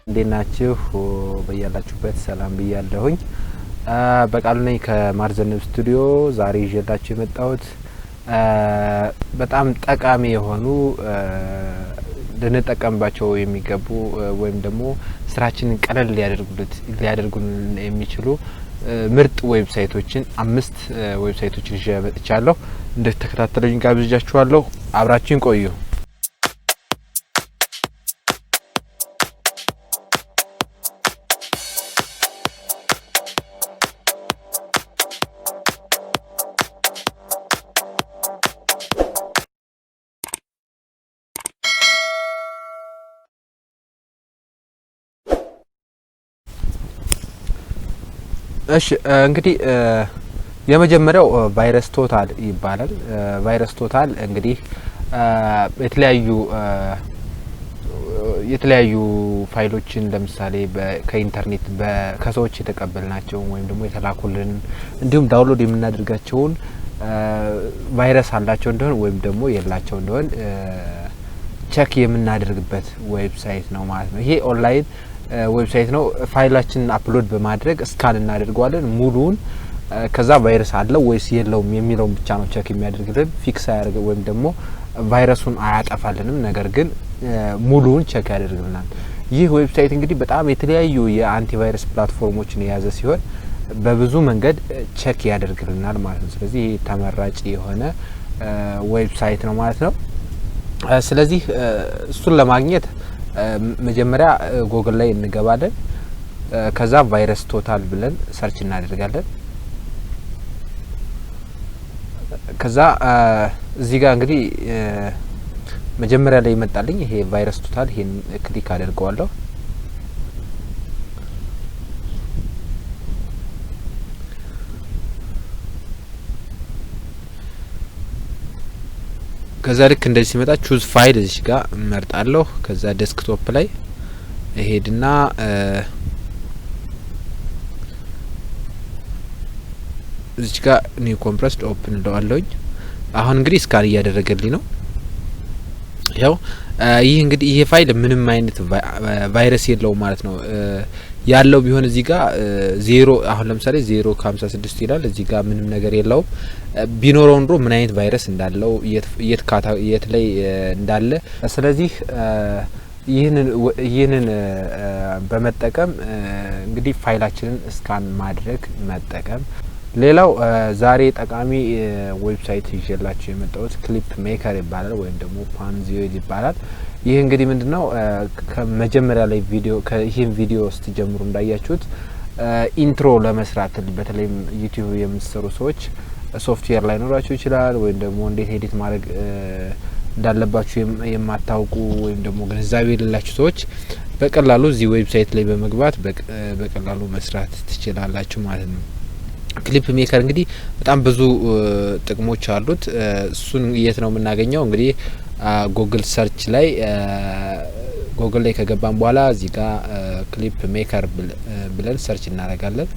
እንደናችሁ በያላችሁበት ሰላም ብያለሁኝ። በቀላሉ ነኝ ከማርዘነብ ስቱዲዮ ዛሬ ይዤላችሁ የመጣሁት በጣም ጠቃሚ የሆኑ ልንጠቀምባቸው የሚገቡ ወይም ደግሞ ስራችንን ቀለል ሊያደርጉን የሚችሉ ምርጥ ዌብሳይቶችን 5 ዌብሳይቶችን ይዤ መጥቻለሁ። እንድትከታተሉኝ ጋብዣችኋለሁ። አብራችሁን ቆዩ። እሺ እንግዲህ የመጀመሪያው ቫይረስ ቶታል ይባላል። ቫይረስ ቶታል እንግዲህ የተለያዩ ፋይሎችን ለምሳሌ ከኢንተርኔት ከሰዎች የተቀበልናቸው ወይም ደግሞ የተላኩልን እንዲሁም ዳውንሎድ የምናደርጋቸውን ቫይረስ አላቸው እንደሆነ ወይም ደግሞ የላቸው እንደሆነ ቼክ የምናደርግበት ዌብሳይት ነው ማለት ነው። ይሄ ኦንላይን ዌብሳይት ነው። ፋይላችንን አፕሎድ በማድረግ ስካን እናደርገዋለን ሙሉውን። ከዛ ቫይረስ አለው ወይስ የለውም የሚለውን ብቻ ነው ቼክ የሚያደርግልን። ፊክስ አያደርግ ወይም ደግሞ ቫይረሱን አያጠፋልንም፣ ነገር ግን ሙሉውን ቼክ ያደርግልናል። ይህ ዌብሳይት እንግዲህ በጣም የተለያዩ የአንቲቫይረስ ፕላትፎርሞችን የያዘ ሲሆን በብዙ መንገድ ቼክ ያደርግልናል ማለት ነው። ስለዚህ ይሄ ተመራጭ የሆነ ዌብሳይት ነው ማለት ነው። ስለዚህ እሱን ለማግኘት መጀመሪያ ጎግል ላይ እንገባለን። ከዛ ቫይረስ ቶታል ብለን ሰርች እናደርጋለን። ከዛ እዚህ ጋር እንግዲህ መጀመሪያ ላይ ይመጣልኝ ይሄ ቫይረስ ቶታል። ይሄን ክሊክ አደርገዋለሁ። ከዛ ልክ እንደዚህ ሲመጣ ቹዝ ፋይል እዚህ ጋር መርጣለሁ። ከዛ ዴስክቶፕ ላይ እሄድና እዚህ ጋር ኒው ኮምፕረስድ ኦፕን እንደዋለሁኝ። አሁን እንግዲህ ስካን እያደረገልኝ ነው። ያው ይህ እንግዲህ ይሄ ፋይል ምንም አይነት ቫይረስ የለውም ማለት ነው። ያለው ቢሆን እዚህ ጋር 0 አሁን ለምሳሌ 0 ከ56 ይላል። እዚህ ጋር ምንም ነገር የለውም። ቢኖረው ኑሮ ምን አይነት ቫይረስ እንዳለው የት ላይ እንዳለ ስለዚህ ይህንን በመጠቀም እንግዲህ ፋይላችንን ስካን ማድረግ መጠቀም። ሌላው ዛሬ ጠቃሚ ዌብሳይት ይዤላችሁ የመጣሁት ክሊፕ ሜከር ይባላል ወይም ደግሞ ፓንዚዮይድ ይባላል። ይህ እንግዲህ ምንድነው ከመጀመሪያ ላይ ይህን ቪዲዮ ስትጀምሩ እንዳያችሁት ኢንትሮ ለመስራት በተለይ ዩቲዩብ የምትሰሩ ሰዎች ሶፍትዌር ላይ ኖራችሁ ይችላል፣ ወይም ደግሞ እንዴት ኤዲት ማድረግ እንዳለባችሁ የማታውቁ ወይም ደግሞ ግንዛቤ የሌላችሁ ሰዎች በቀላሉ እዚህ ዌብሳይት ላይ በመግባት በቀላሉ መስራት ትችላላችሁ ማለት ነው። ክሊፕ ሜከር እንግዲህ በጣም ብዙ ጥቅሞች አሉት። እሱን የት ነው የምናገኘው? እንግዲህ ጉግል ሰርች ላይ ጉግል ላይ ከገባን በኋላ እዚህ ጋር ክሊፕ ሜከር ብለን ሰርች እናደርጋለን።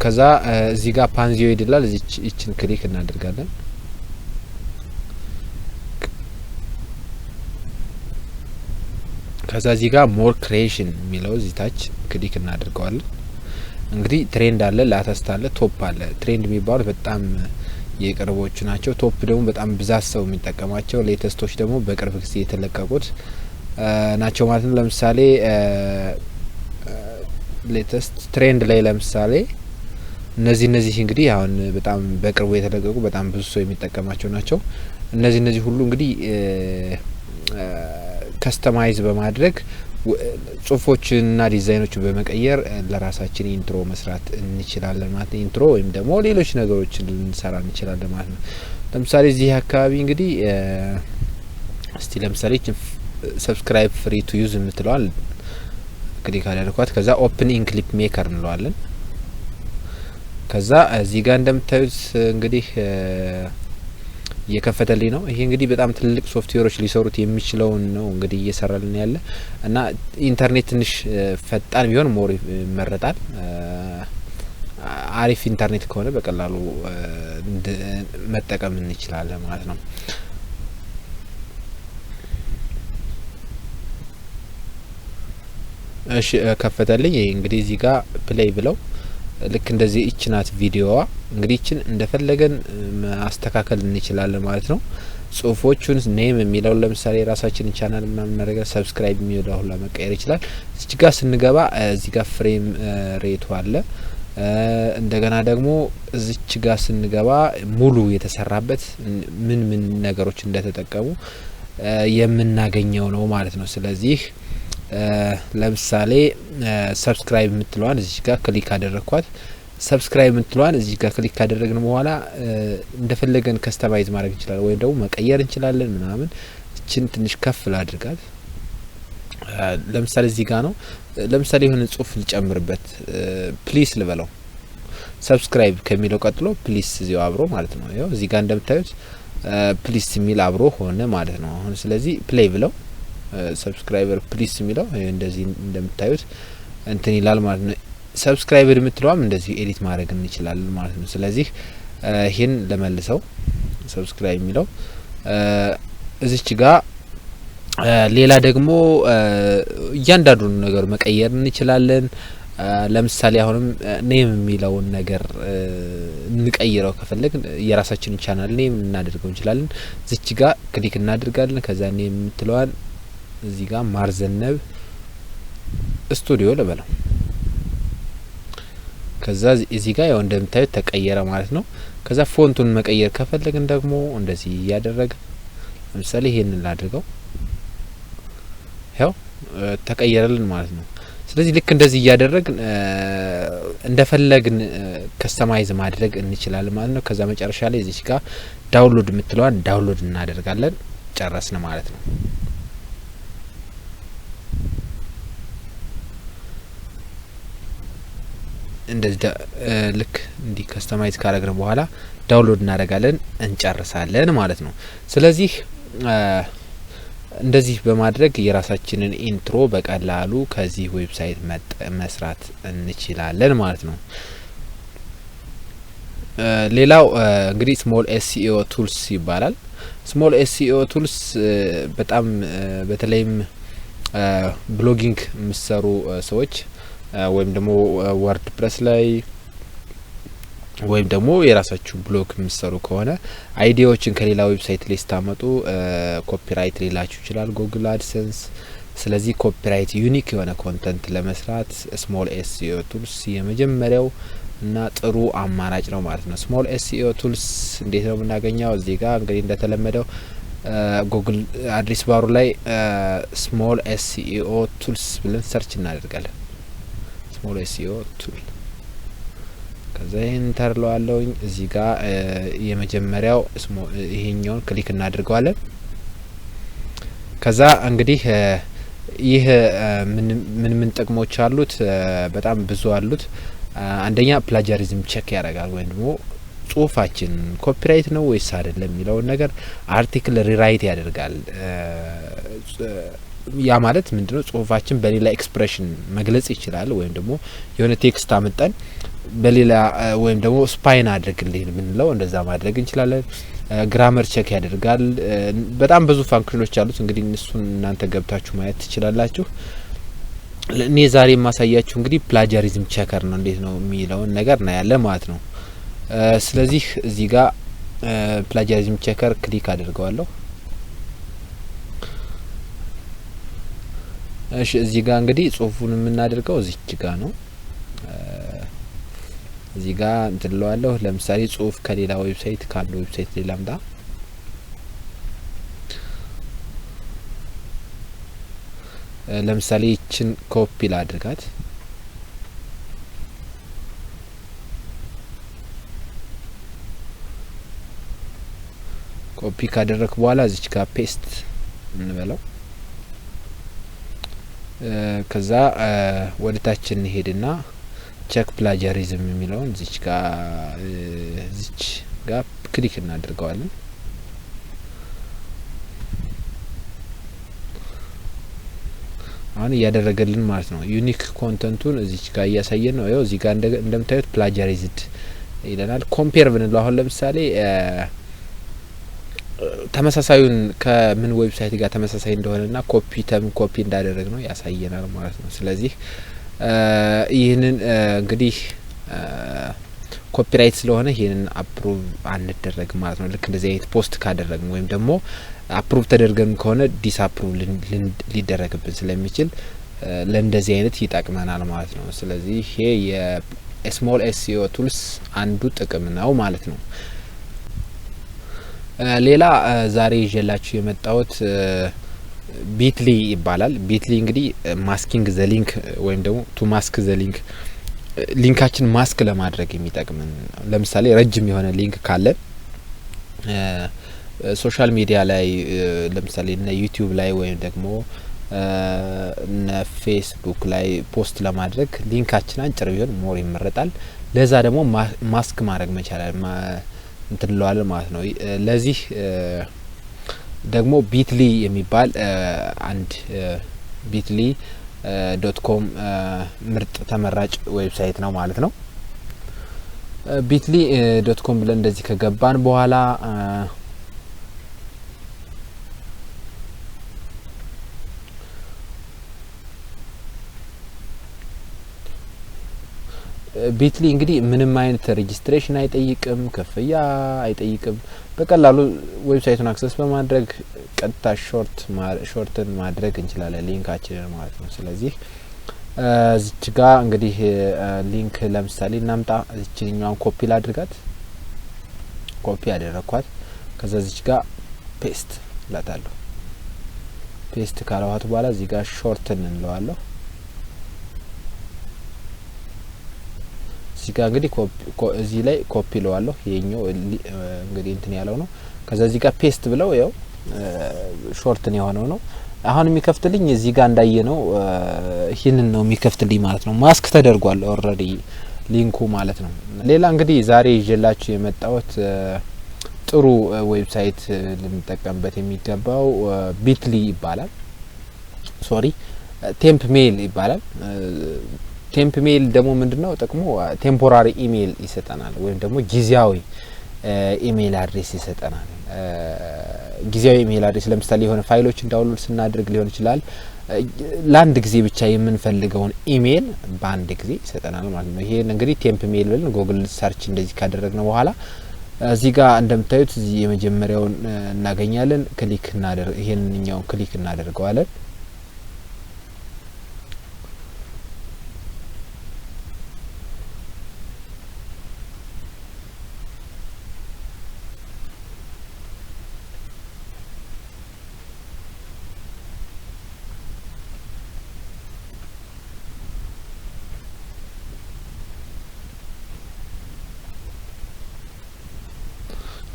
ከዛ እዚህ ጋር ፓንዚዮይድ ይላል። እዚችን ክሊክ እናደርጋለን። ከዛ እዚህ ጋር ሞር ክሬሽን የሚለው እዚህ ታች ክሊክ እናደርገዋለን። እንግዲህ ትሬንድ አለ፣ ላተስት አለ፣ ቶፕ አለ። ትሬንድ የሚባሉት በጣም የቅርቦቹ ናቸው። ቶፕ ደግሞ በጣም ብዛት ሰው የሚጠቀማቸው፣ ሌተስቶች ደግሞ በቅርብ ጊዜ የተለቀቁት ናቸው ማለት ነው። ለምሳሌ ሌተስት ትሬንድ ላይ ለምሳሌ እነዚህ እንግዲህ አሁን በጣም በቅርቡ የተለቀቁ በጣም ብዙ ሰው የሚጠቀማቸው ናቸው። እነዚህ ሁሉ እንግዲህ ከስተማይዝ በማድረግ ጽሁፎችንና ዲዛይኖችን በመቀየር ለራሳችን ኢንትሮ መስራት እንችላለን ማለት ነው። ኢንትሮ ወይም ደግሞ ሌሎች ነገሮችን ልንሰራ እንችላለን ማለት ነው። ለምሳሌ እዚህ አካባቢ እንግዲህ እስቲ ለምሳሌ ሰብስክራይብ ፍሪ ቱ ዩዝ የምትለዋል ክሊክ አደረኳት። ከዛ ኦፕን ኢን ክሊፕ ሜከር እንለዋለን። ከዛ እዚህ ጋር እንደምታዩት እንግዲህ እየከፈተልኝ ነው። ይሄ እንግዲህ በጣም ትልቅ ሶፍትዌሮች ሊሰሩት የሚችለውን ነው እንግዲህ እየሰራልን ያለ እና ኢንተርኔት ትንሽ ፈጣን ቢሆን ሞር ይመረጣል። አሪፍ ኢንተርኔት ከሆነ በቀላሉ መጠቀም እንችላለን ማለት ነው። እሺ ከፈተልኝ። እንግዲህ እዚህ ጋር ፕሌይ ብለው ልክ እንደዚህ እቺናት ቪዲዮዋ እንግዲህ እቺን እንደፈለገን ማስተካከል እንችላለን ማለት ነው። ጽሁፎቹን ኔም የሚለው ለምሳሌ ራሳችንን ቻናል ምናምን ነገር ሰብስክራይብ የሚለው ሁሉ መቀየር ይችላል። እዚህ ጋር ስንገባ እዚህ ጋር ፍሬም ሬቱ አለ። እንደገና ደግሞ እዚች ጋር ስንገባ ሙሉ የተሰራበት ምን ነገሮች እንደተጠቀሙ የምናገኘው ነው ማለት ነው። ስለዚህ ለምሳሌ ሰብስክራይብ የምትለዋን እዚህ ጋር ክሊክ አደረኳት። ሰብስክራይብ የምትለዋን እዚህ ጋር ክሊክ ካደረግን በኋላ እንደፈለገን ከስተማይዝ ማድረግ እንችላለን ወይም ደግሞ መቀየር እንችላለን ምናምን። እቺን ትንሽ ከፍ ላድርጋት። ለምሳሌ እዚህ ጋር ነው። ለምሳሌ የሆነ ጽሁፍ ልጨምርበት ፕሊስ ልበለው። ሰብስክራይብ ከሚለው ቀጥሎ ፕሊስ እዚው አብሮ ማለት ነው። ያው እዚህ ጋር እንደምታዩት ፕሊስ የሚል አብሮ ሆነ ማለት ነው። አሁን ስለዚህ ፕሌይ ብለው ሰብስክራይበር ፕሊስ የሚለው እንደዚህ እንደምታዩት እንትን ይላል ማለት ነው። ሰብስክራይበር የምትለዋም እንደዚህ ኤዲት ማድረግ እንችላለን ማለት ነው። ስለዚህ ይሄን ለመልሰው ሰብስክራይብ የሚለው እዚች ጋር ሌላ ደግሞ እያንዳንዱን ነገር መቀየር እንችላለን። ለምሳሌ አሁንም ኔም የሚለውን ነገር እንቀይረው ከፈለግን የራሳችንን ቻናል ኔም እናደርገው እንችላለን። እዚች ጋር ክሊክ እናደርጋለን። ከዛ ኔም የምትለዋን እዚህ ጋር ማርዘነብ ስቱዲዮ ልበለው። ከዛ እዚህ ጋር ያው እንደምታዩት ተቀየረ ማለት ነው። ከዛ ፎንቱን መቀየር ከፈለግን ደግሞ እንደዚህ ያደረገ ለምሳሌ ይሄንን ላድርገው። ያው ተቀየረልን ማለት ነው። ስለዚህ ልክ እንደዚህ ያደረግን እንደፈለግን ከስተማይዝ ማድረግ እንችላለን ማለት ነው። ከዛ መጨረሻ ላይ እዚህ ጋር ዳውንሎድ የምትለዋን ዳውንሎድ እናደርጋለን። ጨረስን ማለት ነው። እንደዚህ ልክ እንዲ ከስተማይዝ ካደረግን በኋላ ዳውንሎድ እናደርጋለን እንጨርሳለን ማለት ነው። ስለዚህ እንደዚህ በማድረግ የራሳችንን ኢንትሮ በቀላሉ ከዚህ ዌብሳይት መስራት እንችላለን ማለት ነው። ሌላው እንግዲህ ስሞል ኤስኢኦ ቱልስ ይባላል። ስሞል ኤስኢኦ ቱልስ በጣም በተለይም ብሎጊንግ የሚሰሩ ሰዎች ወይም ደግሞ ወርድ ፕሬስ ላይ ወይም ደግሞ የራሳችሁ ብሎግ የምትሰሩ ከሆነ አይዲያዎችን ከሌላ ዌብሳይት ላይ ስታመጡ ኮፒራይት ሊላችሁ ይችላል ጉግል አድሰንስ። ስለዚህ ኮፒራይት ዩኒክ የሆነ ኮንተንት ለመስራት ስሞል ኤስኢኦ ቱልስ የመጀመሪያው እና ጥሩ አማራጭ ነው ማለት ነው። ስሞል ኤስኢኦ ቱልስ እንዴት ነው የምናገኘው? እዚህ ጋር እንግዲህ እንደተለመደው ጉግል አድሬስ ባሩ ላይ ስሞል ኤስኢኦ ቱልስ ብለን ሰርች እናደርጋለን። ስሞል ኤስኢኦ ቱል ከዛ ኢንተር ለዋለውኝ እዚህ ጋር የመጀመሪያው ይሄኛውን ክሊክ እናድርገዋለን። ከዛ እንግዲህ ይህ ምን ጥቅሞች አሉት? በጣም ብዙ አሉት። አንደኛ ፕላጃሪዝም ቼክ ያደርጋል ወይም ደግሞ ጽሁፋችን ኮፒራይት ነው ወይስ አይደለም የሚለውን ነገር አርቲክል ሪራይት ያደርጋል። ያ ማለት ምንድነው? ጽሁፋችን በሌላ ኤክስፕሬሽን መግለጽ ይችላል ወይም ደግሞ የሆነ ቴክስት አመጣን በሌላ ወይም ደግሞ ስፓይን አድርግልኝ ምንለው እንደዛ ማድረግ እንችላለን። ግራመር ቼክ ያደርጋል። በጣም ብዙ ፋንክሽኖች አሉት። እንግዲህ እሱን እናንተ ገብታችሁ ማየት ትችላላችሁ። እኔ ዛሬ ማሳያችሁ እንግዲህ ፕላጃሪዝም ቼከር ነው እንዴት ነው የሚለውን ነገር ነው ያለ ማለት ነው። ስለዚህ እዚህ ጋር ፕላጃሪዝም ቼከር ክሊክ አድርገዋለሁ። እሺ እዚህ ጋር እንግዲህ ጽሁፉን የምናደርገው እዚች ጋር ነው። እዚህ ጋር እንትለዋለሁ። ለምሳሌ ጽሁፍ ከሌላ ዌብሳይት ካለ ዌብሳይት ሌላ አምጣ። ለምሳሌ እቺን ኮፒ ላድርጋት። ኮፒ ካደረክ በኋላ እዚች ጋር ፔስት እንበለው። ከዛ ወደ ታች እንሄድና ቼክ ፕላጃሪዝም የሚለውን እዚች ጋር ክሊክ እናደርገዋለን። አሁን ያደረገልን ማለት ነው ዩኒክ ኮንተንቱን እዚች ጋር ያሳየን ነው ይኸው እዚህ ጋር እንደምታዩት plajarised ይለናል ኮምፔር ብንለው አሁን ለምሳሌ ተመሳሳዩን ከምን ዌብሳይት ጋር ተመሳሳይ እንደሆነና ኮፒ እንዳደረግ ነው ያሳየናል ማለት ነው ስለዚህ ይሄንን እንግዲህ ኮፒራይት ስለሆነ ይሄንን አፕሩቭ አንደረግ ማለት ነው ልክ እንደዚህ አይነት ፖስት ካደረግን ወይም ደግሞ አፕሩቭ ተደርገን ከሆነ ዲስአፕሩቭ ሊደረግብን ስለሚችል ለእንደዚህ አይነት ይጣቅመናል ማለት ነው ስለዚህ ይሄ የስሞል ኤስኢኦ ቱልስ አንዱ ጥቅም ነው ማለት ነው ሌላ ዛሬ ይዤላችሁ የመጣሁት ቢትሊ ይባላል ቢትሊ እንግዲህ ማስኪንግ ዘ ሊንክ ወይም ደግሞ ቱ ማስክ ዘ ሊንክ ሊንካችን ማስክ ለማድረግ የሚጠቅመን ለምሳሌ ረጅም የሆነ ሊንክ ካለ ሶሻል ሚዲያ ላይ ለምሳሌ እና ዩቲዩብ ላይ ወይም ደግሞ እና ፌስቡክ ላይ ፖስት ለማድረግ ሊንካችን አንጭር ቢሆን ሞር ይመረጣል ለዛ ደግሞ ማስክ ማድረግ መቻል እንትለዋል ማለት ነው ለዚህ ደግሞ ቢትሊ የሚባል አንድ bitly.com ምርጥ ተመራጭ ዌብሳይት ነው ማለት ነው bitly.com ብለን እንደዚህ ከገባን በኋላ ቢትሊ እንግዲህ ምንም አይነት ሬጂስትሬሽን አይጠይቅም ክፍያ አይጠይቅም በቀላሉ ዌብሳይቱን አክሰስ በማድረግ ቀጥታ ሾርትን ማድረግ እንችላለን ሊንካችንን ማለት ነው ስለዚህ እዚች ጋር እንግዲህ ሊንክ ለምሳሌ እናምጣ እዚህኛውን ኮፒ ላድርጋት ኮፒ አደረኳት ከዛ እዚች ጋር ፔስት ላታለሁ ፔስት ካላዋት በኋላ እዚህ ጋር ሾርትን እንለዋለሁ እዚህ ጋር እንግዲህ እዚህ ላይ ኮፒ ለዋለሁ ይሄኛው እንግዲህ እንትን ያለው ነው ከዛ እዚህ ጋር ፔስት ብለው ያው ሾርትን የሆነው ነው አሁን የሚከፍትልኝ እዚህ ጋር እንዳየነው ይሄንን ነው የሚከፍትልኝ ማለት ነው ማስክ ተደርጓል ኦሬዲ ሊንኩ ማለት ነው ሌላ እንግዲህ ዛሬ ይዤላችሁ የመጣሁት ጥሩ ዌብሳይት ልንጠቀምበት የሚገባው ቢትሊ ይባላል ቴምፕ ሜል ይባላል ቴምፕ ሜል ደግሞ ምንድነው ጥቅሙ ቴምፖራሪ ኢሜል ይሰጠናል ወይም ደግሞ ጊዜያዊ ኢሜል አድሬስ ይሰጠናል ጊዜያዊ ኢሜል አድሬስ ለምሳሌ የሆነ ፋይሎችን ዳውንሎድ ስናደርግ ሊሆን ይችላል ለአንድ ጊዜ ብቻ የምንፈልገውን ኢሜል በአንድ ጊዜ ይሰጠናል ማለት ነው ይሄን እንግዲህ ቴምፕ ሜል ብለን ጉግል ሰርች እንደዚህ ካደረግነው በኋላ እዚህ ጋር እንደምታዩት እዚህ የመጀመሪያውን እናገኛለን ክሊክ እናደርግ ይሄንኛው ክሊክ እናደርገዋለን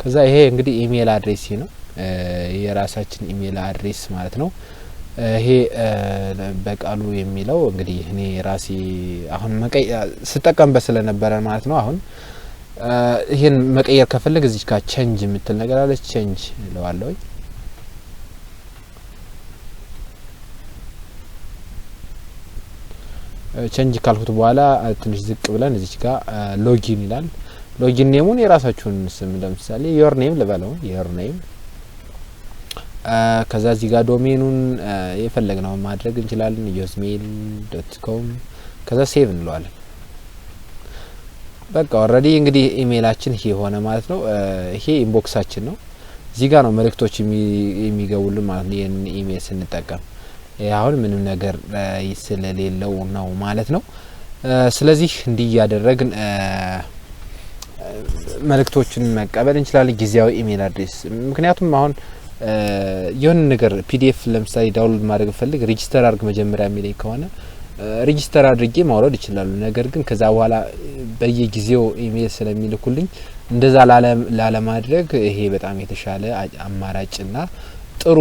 ከዛ ይሄ እንግዲህ ኢሜል አድሬስ ነው የራሳችን ኢሜል አድሬስ ማለት ነው ይሄ በቃሉ የሚለው እንግዲህ እኔ ራሴ አሁን ስጠቀምበት ስለነበረ ማለት ነው አሁን ይሄን መቀየር ከፈለግ እዚህ ጋር ቼንጅ የምትል ነገር አለች ቼንጅ ለዋለሁ ቼንጅ ካልኩት በኋላ ትንሽ ዝቅ ብለን እዚህ ጋር ሎጊን ይላል ሎጊን ኔሙን የራሳችሁን ስም ለምሳሌ your name ልበለው your name ከዛ እዚህ ጋር ዶሜኑን የፈለግነው ማድረግ እንችላለን usemail.com ከዛ ሴቭ እንለዋለን በቃ ኦሬዲ እንግዲህ ኢሜላችን ይሄ ሆነ ማለት ነው ይሄ ኢንቦክሳችን ነው እዚህ ጋር ነው መልእክቶች የሚገቡልን ማለት ነው ይሄን ኢሜል ስንጠቀም አሁን ምንም ነገር ስለሌለው ነው ማለት ነው ስለዚህ እንዲህ ያደረግን መልእክቶችን መቀበል እንችላለን ጊዜያዊ ኢሜል አድሬስ ምክንያቱም አሁን የሆነ ነገር ፒዲኤፍ ለምሳሌ ዳውንሎድ ማድረግ ፈልግ ሬጂስተር አድርግ መጀመሪያ የሚለኝ ከሆነ ሬጂስተር አድርጌ ማውረድ ይችላል ነገር ግን ከዛ በኋላ በየጊዜው ኢሜል ስለሚልኩልኝ እንደዛ ላለ ማድረግ ይሄ በጣም የተሻለ አማራጭና ጥሩ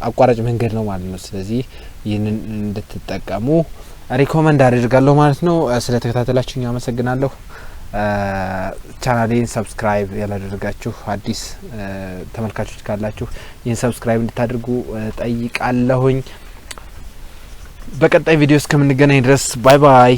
አቋራጭ መንገድ ነው ማለት ነው ስለዚህ ይሄንን እንድትጠቀሙ ሪኮመንድ አድርጋለሁ ማለት ነው ስለተከታተላችሁኝ አመሰግናለሁ ቻናሌን ሰብስክራይብ ያላደረጋችሁ አዲስ ተመልካቾች ካላችሁ ይህን ሰብስክራይብ እንድታደርጉ ጠይቃለሁኝ። በቀጣይ ቪዲዮ እስከምንገናኝ ድረስ ባይ ባይ።